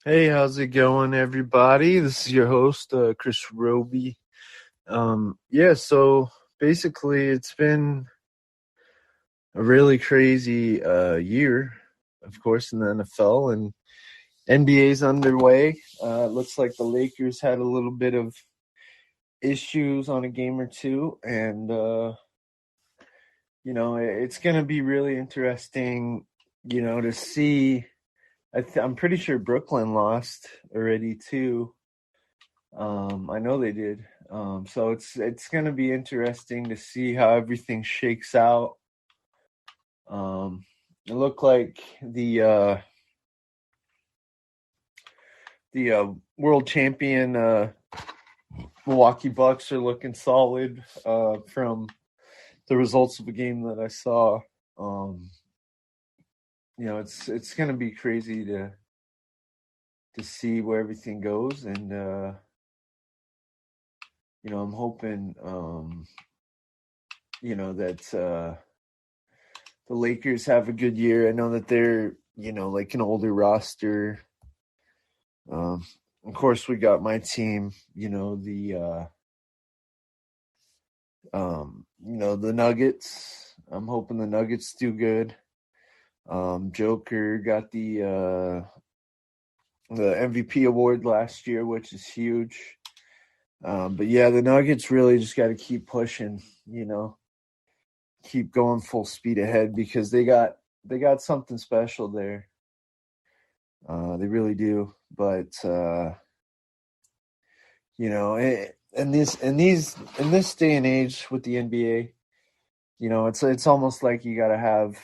Hey, how's it going, everybody? This is your host, Chris Roby. So basically, it's been a really crazy year, of course, in the NFL, and NBA's underway. It looks like the Lakers had a little bit of issues on a game or two, and it's going to be really interesting, to see. I'm pretty sure Brooklyn lost already too. I know they did. So it's going to be interesting to see how everything shakes out. It looked like the world champion Milwaukee Bucks are looking solid from the results of a game that I saw. It's going to be crazy to see where everything goes, and I'm hoping that the Lakers have a good year. I know that they're, like an older roster. Of course, we got my team, the Nuggets. I'm hoping the Nuggets do good. Joker got the MVP award last year, which is huge. But yeah, the Nuggets really just got to keep pushing, keep going full speed ahead, because they got something special there. They really do. But in this day and age with the NBA, it's almost like you got to have,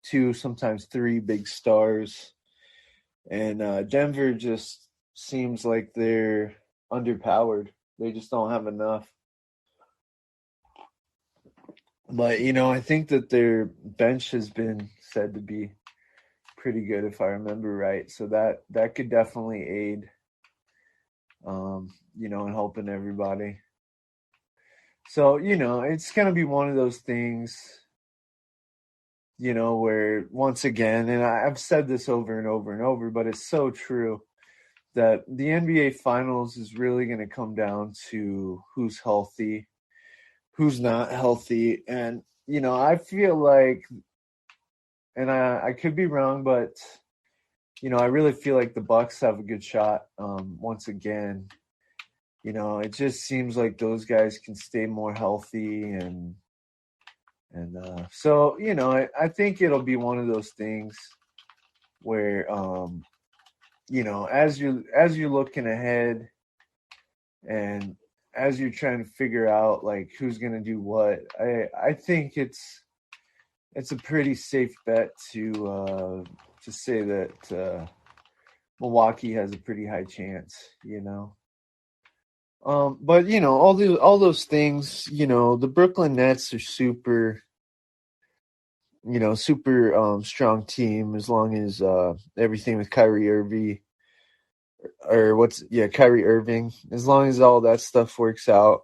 two, sometimes three big stars, and Denver just seems like they're underpowered. They just don't have enough. But I think that their bench has been said to be pretty good, if I remember right. So that could definitely aid, in helping everybody. So, it's going to be one of those things, where once again, and I've said this over and over and over, but it's so true, that the NBA Finals is really going to come down to who's healthy, who's not healthy. And, I feel like, and I could be wrong, but, I really feel like the Bucks have a good shot once again. It just seems like those guys can stay more healthy, and so I think it'll be one of those things where as you're looking ahead, and as you're trying to figure out like who's gonna do what, I think it's a pretty safe bet to say that Milwaukee has a pretty high chance. But all those things, the Brooklyn Nets are super, strong team, as long as everything with Kyrie Irving, as long as all that stuff works out,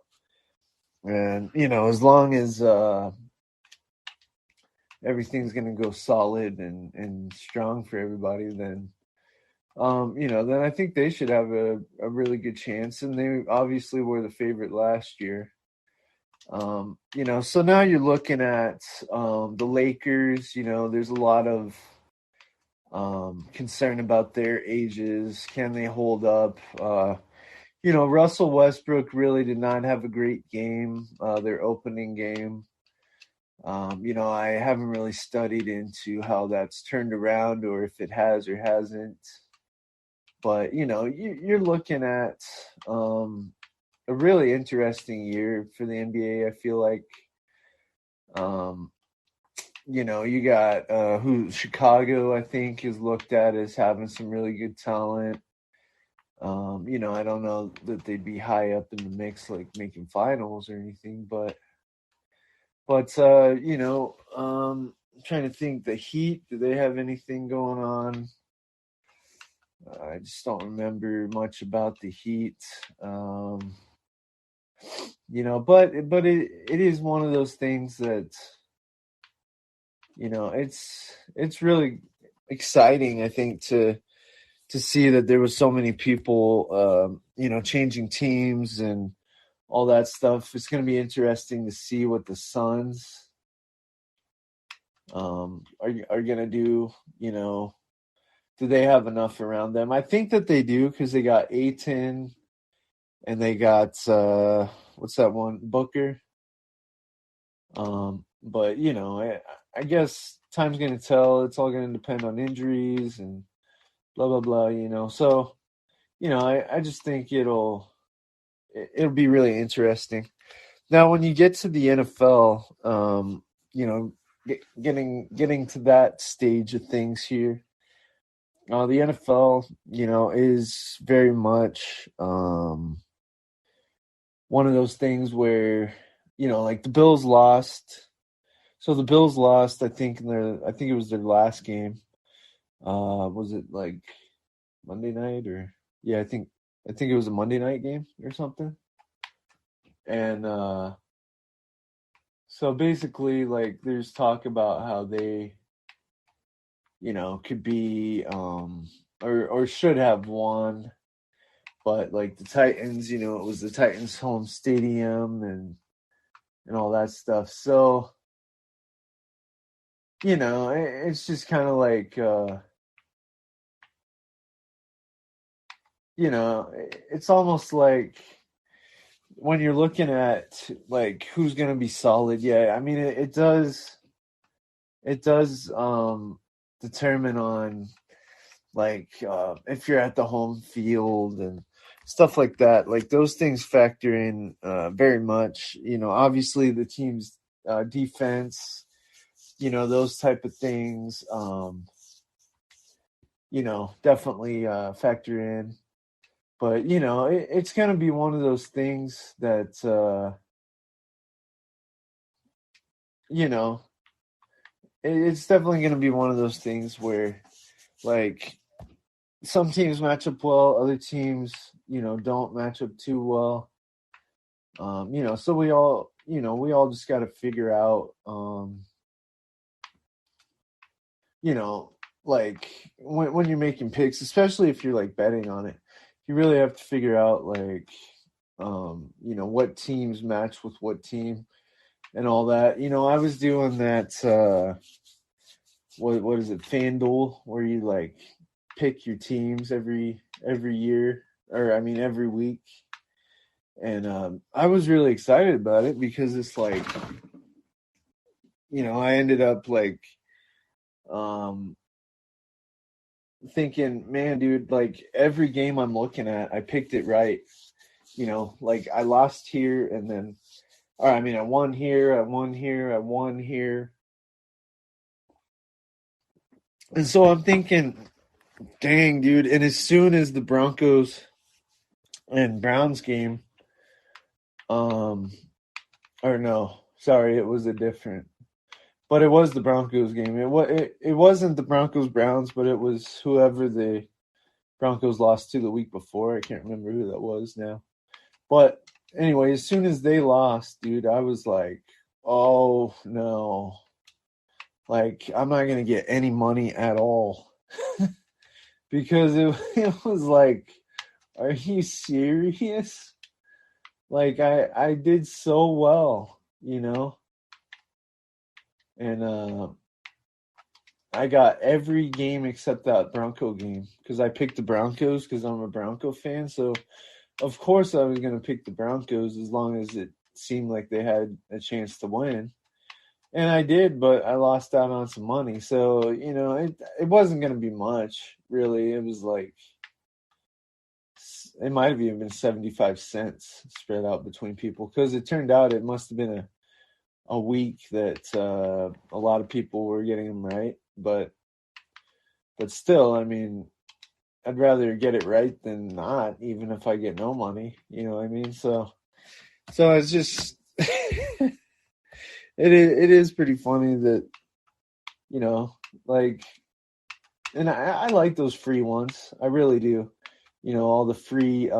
and as long as everything's gonna go solid and strong for everybody, then then I think they should have a really good chance. And they obviously were the favorite last year. So now you're looking at the Lakers. There's a lot of concern about their ages. Can they hold up? Russell Westbrook really did not have a great game, their opening game. I haven't really studied into how that's turned around, or if it has or hasn't. But, you're looking at a really interesting year for the NBA. I feel like, you got Chicago, I think, is looked at as having some really good talent. I don't know that they'd be high up in the mix, like making finals or anything, but I'm trying to think. The Heat, do they have anything going on? I just don't remember much about the Heat. But it is one of those things that, it's really exciting, I think, to to see that there was so many people, changing teams and all that stuff. It's going to be interesting to see what the Suns are going to do. Do they have enough around them? I think that they do because they got Ayton and they got what's that one, Booker. But I guess time's going to tell. It's all going to depend on injuries and blah blah blah. So I just think it'll be really interesting. Now, when you get to the NFL, getting to that stage of things here, the NFL, is very much one of those things where, like the Bills lost. So the Bills lost, I think it was their last game. Was it like Monday night or yeah, I think it was a Monday night game or something. And so basically, like, there's talk about how they, could be or should have won, but like the Titans, it was the Titans' home stadium and all that stuff. So, it's just kind of like, it's almost like when you're looking at like who's going to be solid. Yeah, I mean, it does determine on like if you're at the home field and stuff like that. Like those things factor in very much. Obviously the team's defense, those type of things, definitely factor in. But it's gonna be one of those things that it's definitely gonna be one of those things where like some teams match up well, other teams, don't match up too well. So we all just got to figure out, like when you're making picks, especially if you're like betting on it, you really have to figure out like, what teams match with what team and all that. I was doing that, what is it, FanDuel, where you like pick your teams every year, or I mean every week. And I was really excited about it because it's like, I ended up like thinking, man, dude, like every game I'm looking at, I picked it right. Like I lost here and then, or I mean, I won here, I won here, I won here. And so I'm thinking, dang, dude. And as soon as the Broncos and Browns game, or no, sorry, it was but it was the Broncos game. It wasn't the Broncos Browns, but it was whoever the Broncos lost to the week before. I can't remember who that was now. But anyway, as soon as they lost, dude, I was like, oh no. Like, I'm not going to get any money at all. Because it was like, are you serious? Like, I did so well, And I got every game except that Bronco game because I picked the Broncos because I'm a Bronco fan. So, of course, I was going to pick the Broncos as long as it seemed like they had a chance to win. And I did, but I lost out on some money. So, it wasn't going to be much, really. It was like, it might have even been 75 cents spread out between people because it turned out it must have been a week that a lot of people were getting them right. But still, I mean, I'd rather get it right than not, even if I get no money. You know what I mean? So it's just it is pretty funny that, like, and I like those free ones. I really do. All the free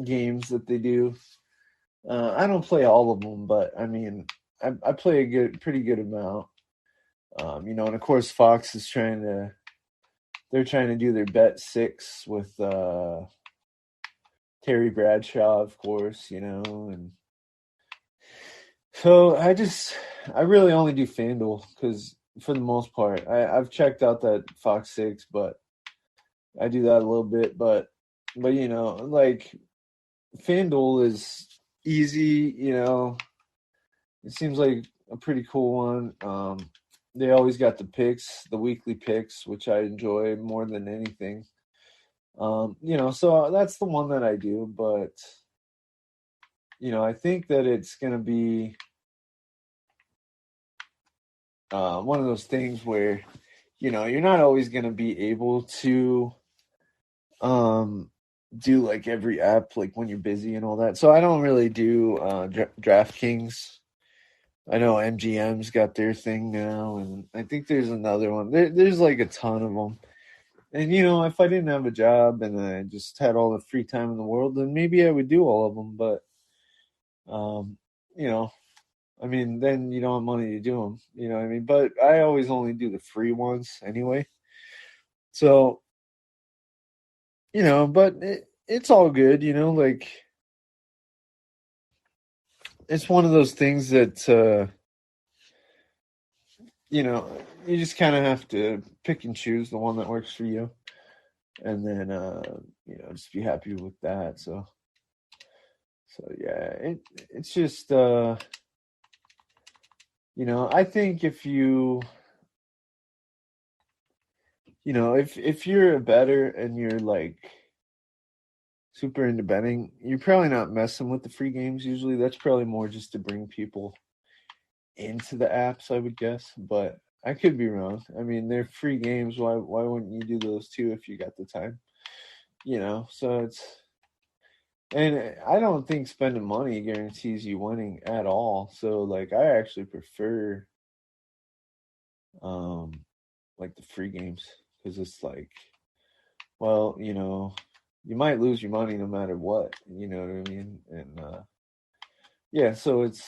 games that they do. I don't play all of them, but I mean, I play a pretty good amount. And of course Fox is trying to they're trying to do their bet 6 with Terry Bradshaw, of course, and so I really only do FanDuel because for the most part, I've checked out that Fox 6, but I do that a little bit, but like FanDuel is easy, it seems like a pretty cool one. They always got the weekly picks, which I enjoy more than anything. So that's the one that I do, but I think that it's going to be one of those things where, you're not always going to be able to do like every app, like when you're busy and all that. So I don't really do DraftKings. I know MGM's got their thing now, and I think there's another one. There's like a ton of them. And, if I didn't have a job and I just had all the free time in the world, then maybe I would do all of them. But, I mean, then you don't have money to do them. You know what I mean? But I always only do the free ones anyway. So, but it's all good, like it's one of those things that, you just kind of have to pick and choose the one that works for you. And then, just be happy with that. So yeah, it's just, I think if you, if you're a bettor and you're like super into betting, you're probably not messing with the free games. Usually that's probably more just to bring people into the apps, I would guess, but I could be wrong. I mean, they're free games. Why wouldn't you do those too if you got the time? So and I don't think spending money guarantees you winning at all. So like I actually prefer like the free games because it's like, well, you might lose your money no matter what, you know what I mean? And yeah, so it's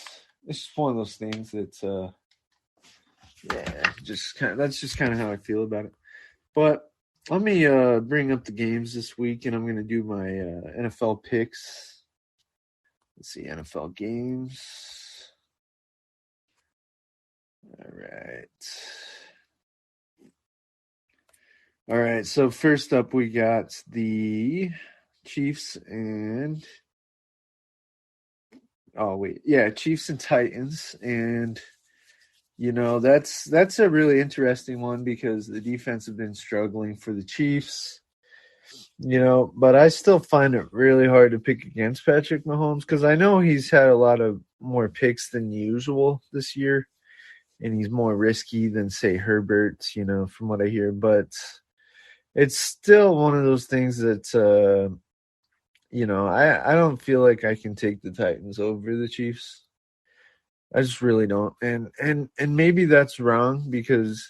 just one of those things that that's just kind of how I feel about it. But let me bring up the games this week, and I'm going to do my NFL picks. Let's see, NFL games. All right, so first up we got the Chiefs and Chiefs and Titans, and that's a really interesting one because the defense have been struggling for the Chiefs. But I still find it really hard to pick against Patrick Mahomes because I know he's had a lot of more picks than usual this year, and he's more risky than, say, Herbert, from what I hear. But it's still one of those things that, I don't feel like I can take the Titans over the Chiefs. I just really don't. And maybe that's wrong because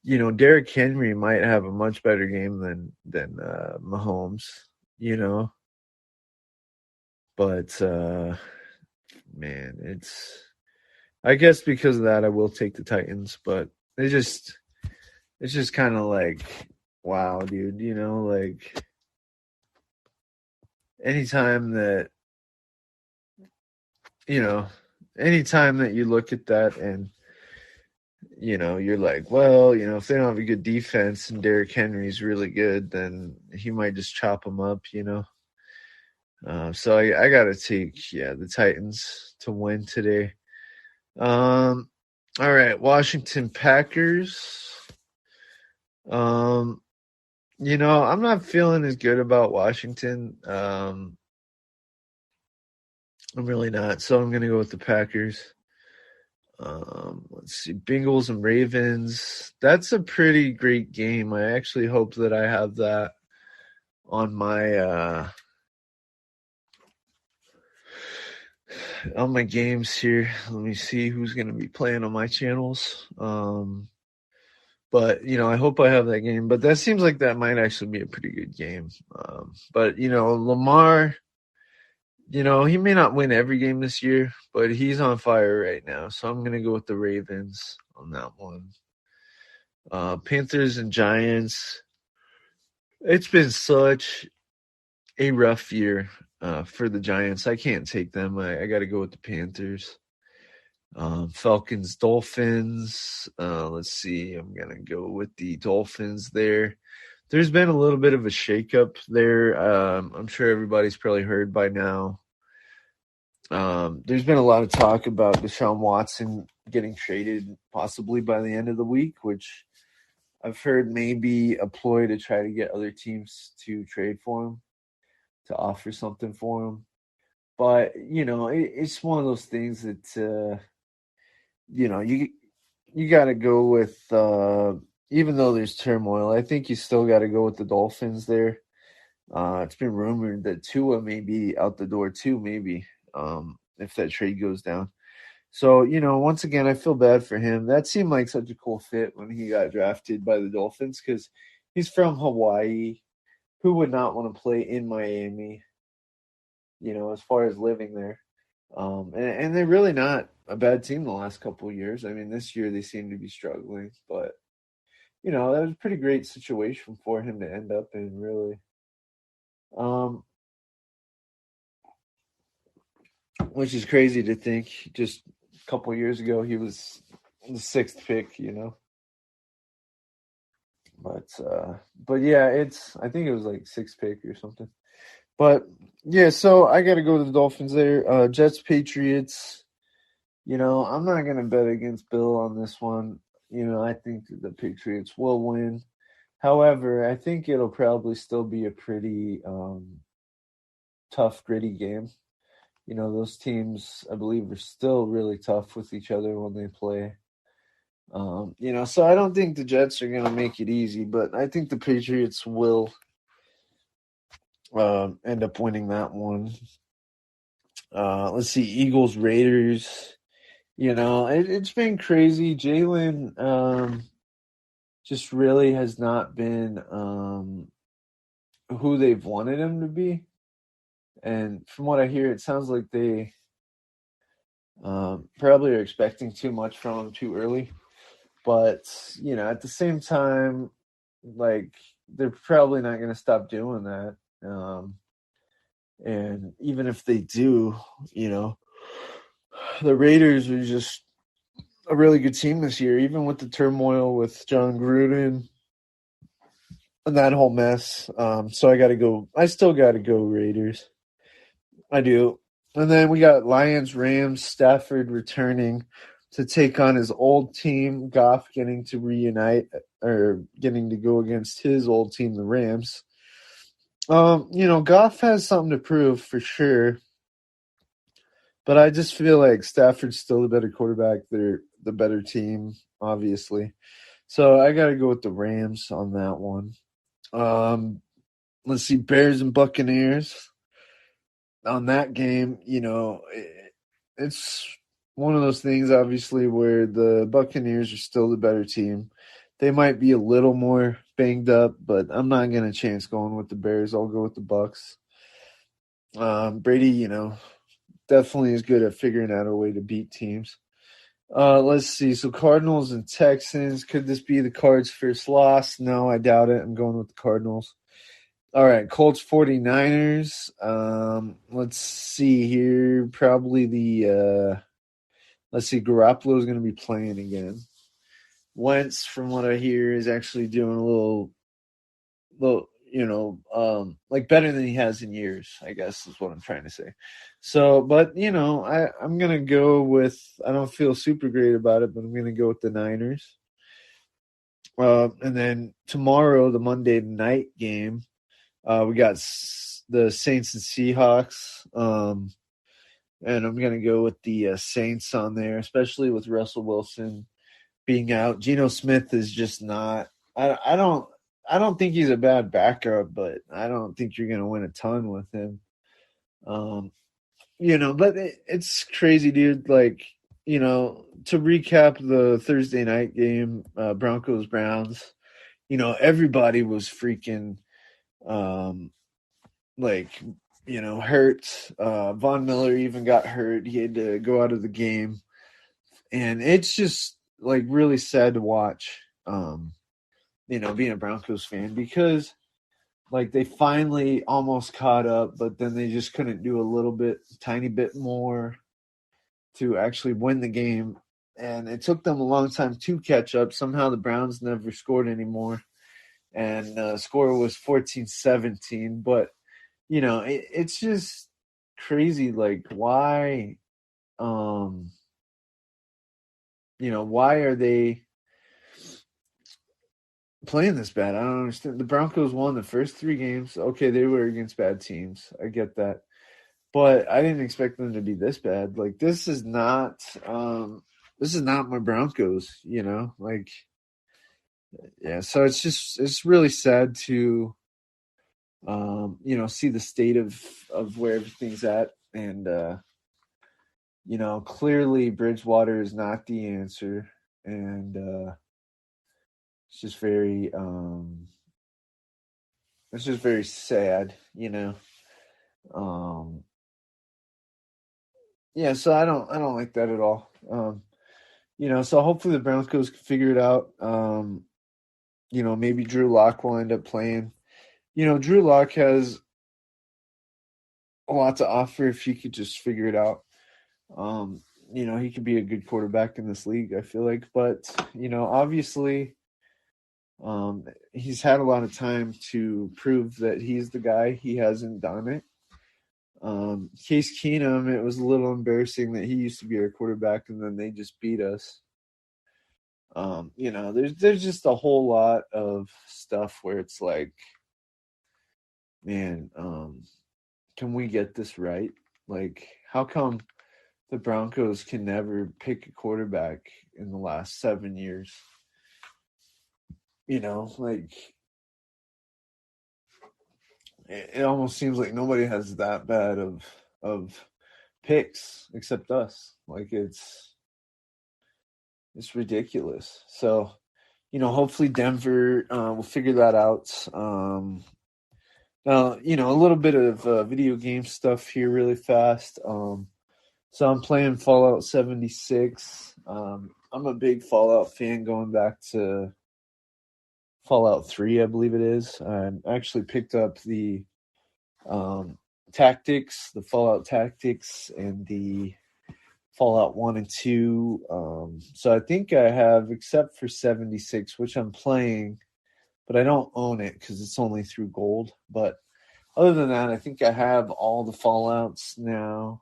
Derrick Henry might have a much better game than Mahomes, But man, I guess because of that I will take the Titans, but it's just kind of like, wow, dude, like anytime that you look at that and you're like, well, if they don't have a good defense and Derrick Henry's really good, then he might just chop them up, So I got to take, the Titans to win today. All right, Washington Packers. I'm not feeling as good about Washington. I'm really not, so I'm going to go with the Packers. Let's see, Bengals and Ravens. That's a pretty great game. I actually hope that I have that on my games here. Let me see who's going to be playing on my channels. But I hope I have that game. But that seems like that might actually be a pretty good game. But Lamar, he may not win every game this year, but he's on fire right now. So I'm going to go with the Ravens on that one. Panthers and Giants. It's been such a rough year for the Giants. I can't take them. I got to go with the Panthers. Falcons, Dolphins. Let's see. I'm going to go with the Dolphins there. There's been a little bit of a shakeup there. I'm sure everybody's probably heard by now. There's been a lot of talk about Deshaun Watson getting traded possibly by the end of the week, which I've heard may be a ploy to try to get other teams to trade for him, to offer something for him. But, it's one of those things that, you got to go with, even though there's turmoil, I think you still got to go with the Dolphins there. It's been rumored that Tua may be out the door too, maybe, if that trade goes down. So, once again, I feel bad for him. That seemed like such a cool fit when he got drafted by the Dolphins because he's from Hawaii. Who would not want to play in Miami, as far as living there? And they're really not a bad team the last couple of years. I mean, this year they seem to be struggling, but, that was a pretty great situation for him to end up in, really. Which is crazy to think. Just a couple of years ago, he was the sixth pick, But yeah, I think it was like sixth pick or something. But yeah, so I got to go to the Dolphins there. Jets, Patriots. I'm not gonna bet against Bill on this one. I think the Patriots will win. However, I think it'll probably still be a pretty tough, gritty game. Those teams, I believe, are still really tough with each other when they play. So I don't think the Jets are going to make it easy, but I think the Patriots will end up winning that one. Let's see, Eagles, Raiders. It's been crazy. Jalen just really has not been who they've wanted him to be. And from what I hear, it sounds like they probably are expecting too much from him too early. But, at the same time, like, they're probably not going to stop doing that. And even if they do, the Raiders are just a really good team this year, even with the turmoil with John Gruden and that whole mess. So I still got to go Raiders. I do. And then we got Lions, Rams, Stafford returning to take on his old team, Goff getting to reunite or getting to go against his old team, the Rams. Goff has something to prove for sure. But I just feel like Stafford's still the better quarterback. They're the better team, obviously. So I got to go with the Rams on that one. Let's see, Bears and Buccaneers. On that game, it's one of those things, obviously, where the Buccaneers are still the better team. They might be a little more banged up, but I'm not going to chance going with the Bears. I'll go with the Bucs. Brady, definitely is good at figuring out a way to beat teams. Let's see. So Cardinals and Texans. Could this be the Cards' first loss? No, I doubt it. I'm going with the Cardinals. All right, Colts 49ers. Let's see here. Probably let's see, Garoppolo is going to be playing again. Wentz, from what I hear, is actually doing a little, like better than he has in years, I guess is what I'm trying to say. So, but, I'm going to go with, I don't feel super great about it, but I'm going to go with the Niners. And then tomorrow, the Monday night game, we got the Saints and Seahawks. And I'm going to go with the Saints on there, especially with Russell Wilson being out. Geno Smith is just not. I don't think he's a bad backup, but I don't think you're going to win a ton with him. But it's crazy, dude. Like, to recap the Thursday night game, Broncos Browns. Everybody was freaking, hurt. Von Miller even got hurt. He had to go out of the game. And it's just like really sad to watch, being a Broncos fan because like they finally almost caught up, but then they just couldn't do tiny bit more to actually win the game. And it took them a long time to catch up. Somehow the Browns never scored anymore. And score was 14-17. But, it's just crazy. Like, why, why are they playing this bad? I don't understand. The Broncos won the first 3 games. Okay, they were against bad teams. I get that. But I didn't expect them to be this bad. Like this is not my Broncos, Like yeah, so it's really sad to see the state of where everything's at and clearly Bridgewater is not the answer and it's just very sad, Um yeah, so I don't like that at all. So hopefully the Broncos can figure it out. Maybe Drew Lock will end up playing. Drew Lock has a lot to offer if he could just figure it out. He could be a good quarterback in this league, I feel like. But, obviously, he's had a lot of time to prove that he's the guy. He hasn't done it. Case Keenum, it was a little embarrassing that he used to be our quarterback and then they just beat us. There's just a whole lot of stuff where it's like, man, can we get this right? Like, how come the Broncos can never pick a quarterback in the last 7 years? Like it almost seems like nobody has that bad of picks except us. Like it's ridiculous. So, hopefully Denver will figure that out. Now, a little bit of video game stuff here really fast. So I'm playing Fallout 76. I'm a big Fallout fan going back to Fallout 3, I believe it is. I actually picked up the tactics, the Fallout tactics, and the Fallout 1 and 2. So I think I have, except for 76, which I'm playing, but I don't own it because it's only through gold. But other than that, I think I have all the Fallouts now.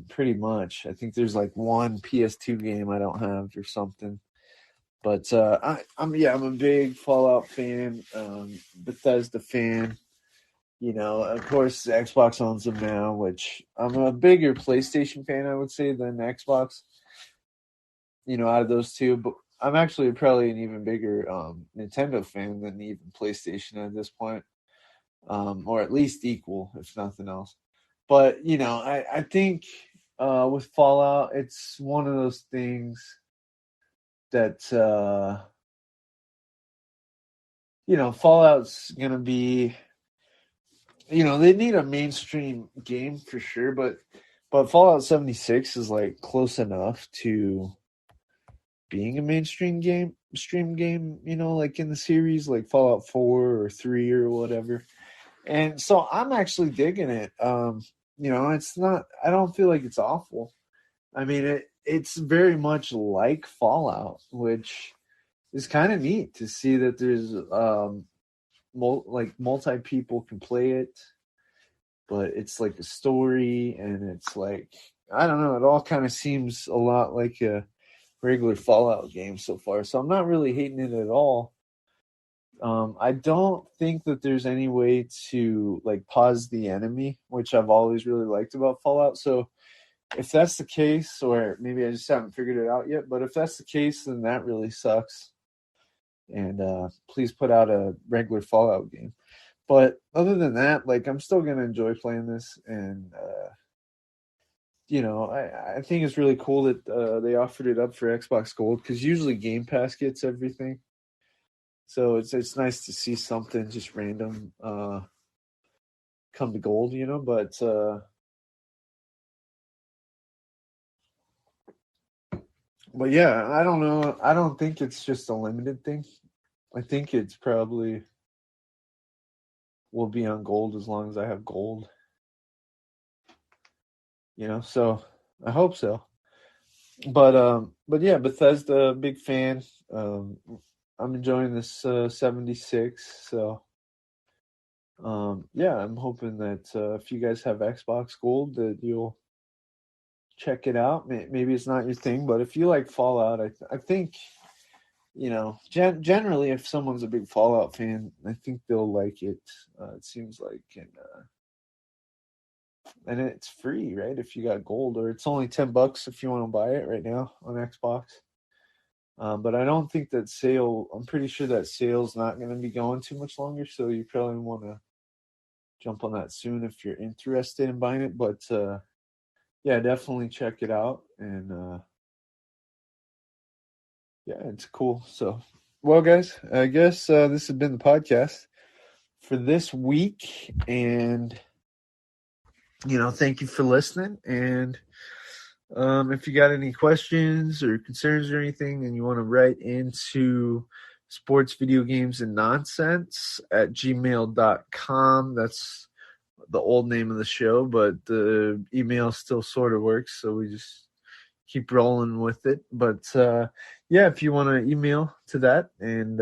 Pretty much. I think there's like one PS2 game I don't have or something. But I'm a big Fallout fan, Bethesda fan. Of course, Xbox owns them now, which I'm a bigger PlayStation fan, I would say, than Xbox. Out of those two, but I'm actually probably an even bigger Nintendo fan than even PlayStation at this point, or at least equal, if nothing else. But I think with Fallout, it's one of those things that Fallout's gonna be. They need a mainstream game for sure, but Fallout 76 is like close enough to being a mainstream game, like in the series, like Fallout 4 or 3 or whatever. And so I'm actually digging it. It's not. I don't feel like it's awful. I mean, it's very much like Fallout, which is kind of neat to see that there's multi people can play it, but it's like a story, and it's like I don't know. It all kind of seems a lot like a regular Fallout game so far, so I'm not really hating it at all. I don't think that there's any way to like pause the enemy, which I've always really liked about Fallout. So if that's the case, or maybe I just haven't figured it out yet, but if that's the case, then that really sucks. And please put out a regular Fallout game. But other than that, like I'm still gonna enjoy playing this, and I think it's really cool that they offered it up for Xbox Gold because usually Game Pass gets everything. So it's nice to see something just random come to gold, but yeah, I don't know. I don't think it's just a limited thing. I think it's probably will be on gold as long as I have gold. So I hope so. But yeah, Bethesda, big fan. I'm enjoying this 76. So yeah, I'm hoping that if you guys have Xbox Gold, that you'll check it out. Maybe it's not your thing, but if you like Fallout, I think generally if someone's a big Fallout fan, I think they'll like it. It seems like, and it's free, right? If you got gold, or it's only $10 if you want to buy it right now on Xbox. But I don't think that sale. I'm pretty sure that sale's not going to be going too much longer, so you probably want to jump on that soon if you're interested in buying it. But yeah, definitely check it out, and yeah, it's cool. So, well, guys, I guess this has been the podcast for this week, and thank you for listening. And if you got any questions or concerns or anything, and you want to write into sports, video games, and nonsense at gmail.com, that's the old name of the show, but the email still sort of works, so we just keep rolling with it. But yeah, if you want to email to that and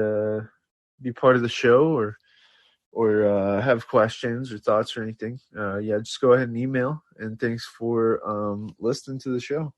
be part of the show, or have questions or thoughts or anything, yeah, just go ahead and email. And thanks for listening to the show.